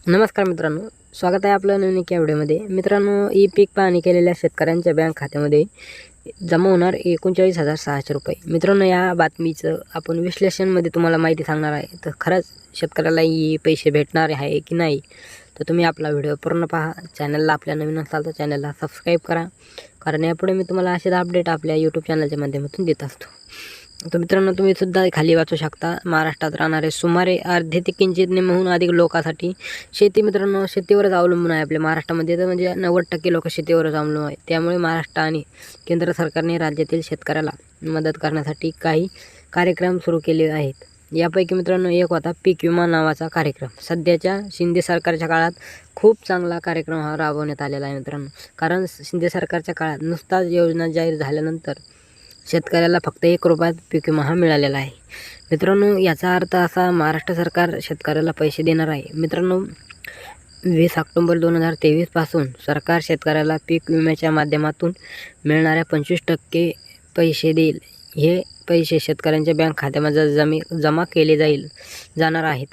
नमस्कार मित्रांनो, स्वागत आहे आपलं नवीन एका व्हिडिओमध्ये. मित्रांनो, ई पीक पाहणी केलेल्या शेतकऱ्यांच्या बँक खात्यामध्ये जमा होणार 39,600 रुपये. मित्रांनो, या बातमीचं आपण विश्लेषणमध्ये तुम्हाला माहिती सांगणार आहे. तर खरंच शेतकऱ्याला ही पैसे भेटणार आहे की नाही, तर तुम्ही आपला व्हिडिओ पूर्ण पहा. चॅनलला आपल्या नवीन असाल तर चॅनलला सबस्क्राईब करा, कारण यापुढे मी तुम्हाला असेच अपडेट आपल्या यूट्यूब चॅनलच्या माध्यमातून देत असतो. तर मित्रांनो, तुम्ही सुद्धा खाली वाचू शकता. महाराष्ट्रात राहणारे सुमारे अर्धे ते किंचित निम्म्याहून अधिक लोकांसाठी शेती मित्रांनो शेतीवरच अवलंबून आहे. आपल्या महाराष्ट्रामध्ये तर म्हणजे 90% लोक शेतीवरच अवलंबून आहे. त्यामुळे महाराष्ट्र आणि केंद्र सरकारने राज्यातील शेतकऱ्याला मदत करण्यासाठी काही कार्यक्रम सुरू केले आहेत. यापैकी मित्रांनो एक होता पीक विमा नावाचा कार्यक्रम. सध्याच्या शिंदे सरकारच्या काळात खूप चांगला कार्यक्रम हा राबवण्यात आलेला आहे मित्रांनो. कारण शिंदे सरकारच्या काळात नुसताच योजना जाहीर झाल्यानंतर शेतकऱ्याला फक्त 1 रुपयात पीक विमा हा मिळालेला आहे. मित्रांनो, याचा अर्थ असा, महाराष्ट्र सरकार शेतकऱ्याला पैसे देणार आहे. मित्रांनो, 20 ऑक्टोबर 2023 पासून सरकार शेतकऱ्याला पीक विम्याच्या माध्यमातून मिळणाऱ्या 25% पैसे देईल. हे पैसे शेतकऱ्यांच्या बँक खात्यामध्ये जमा केले जाणार आहेत.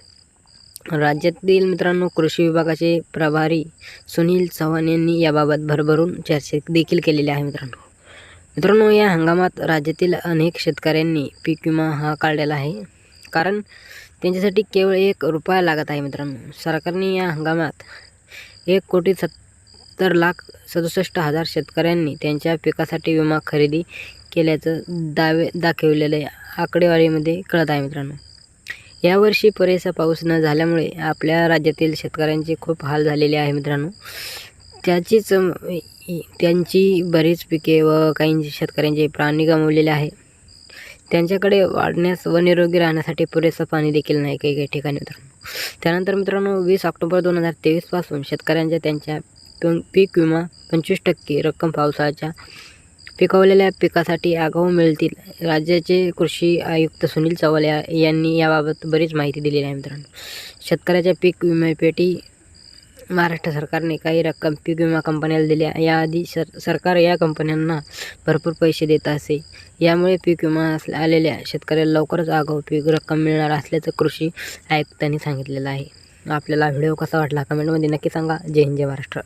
राज्यातील मित्रांनो कृषी विभागाचे प्रभारी सुनील चव्हाण यांनी याबाबत भरभरून चर्चा देखील केलेली आहे. मित्रांनो, या हंगामात राज्यातील अनेक शेतकऱ्यांनी पीक विमा हा काढलेला आहे, कारण त्यांच्यासाठी केवळ 1 रुपया लागत आहे. मित्रांनो, सरकारने या हंगामात 1,70,67,000 शेतकऱ्यांनी त्यांच्या पिकासाठी विमा खरेदी केल्याचं दाखविलेल्या आकडेवारीमध्ये कळत आहे. मित्रांनो, यावर्षी पुरेसा पाऊस न झाल्यामुळे आपल्या राज्यातील शेतकऱ्यांचे खूप हाल झालेले आहे. मित्रांनो, त्यांची बरीच पिके व काही शेतकऱ्यांचे प्राणी गमावलेले आहे. त्यांच्याकडे वाढण्यास व निरोगी राहण्यासाठी पुरेसं पाणी देखील नाही काही ठिकाणी. त्यानंतर मित्रांनो 20 ऑक्टोबर 2023 पासून शेतकऱ्यांच्या त्यांच्या पीक विमा 25% रक्कम पावसाच्या पिकवलेल्या पिकासाठी आगाऊ मिळतील. राज्याचे कृषी आयुक्त सुनील चव्हाण यांनी याबाबत बरीच माहिती दिलेली आहे. मित्रांनो, शेतकऱ्याच्या पीक विम्यापेटी महाराष्ट्र सरकारने काही रक्कम पीक विमा कंपन्याला दिल्या. याआधी सरकार या कंपन्यांना भरपूर पैसे देत असे. यामुळे पीक विमा आलेल्या शेतकऱ्याला लवकरच आगाऊ पीक रक्कम मिळणार असल्याचं कृषी आयुक्तांनी सांगितलेलं आहे. आपल्याला व्हिडिओ कसा वाटला कमेंटमध्ये नक्की सांगा. जय हिंद, जय महाराष्ट्र.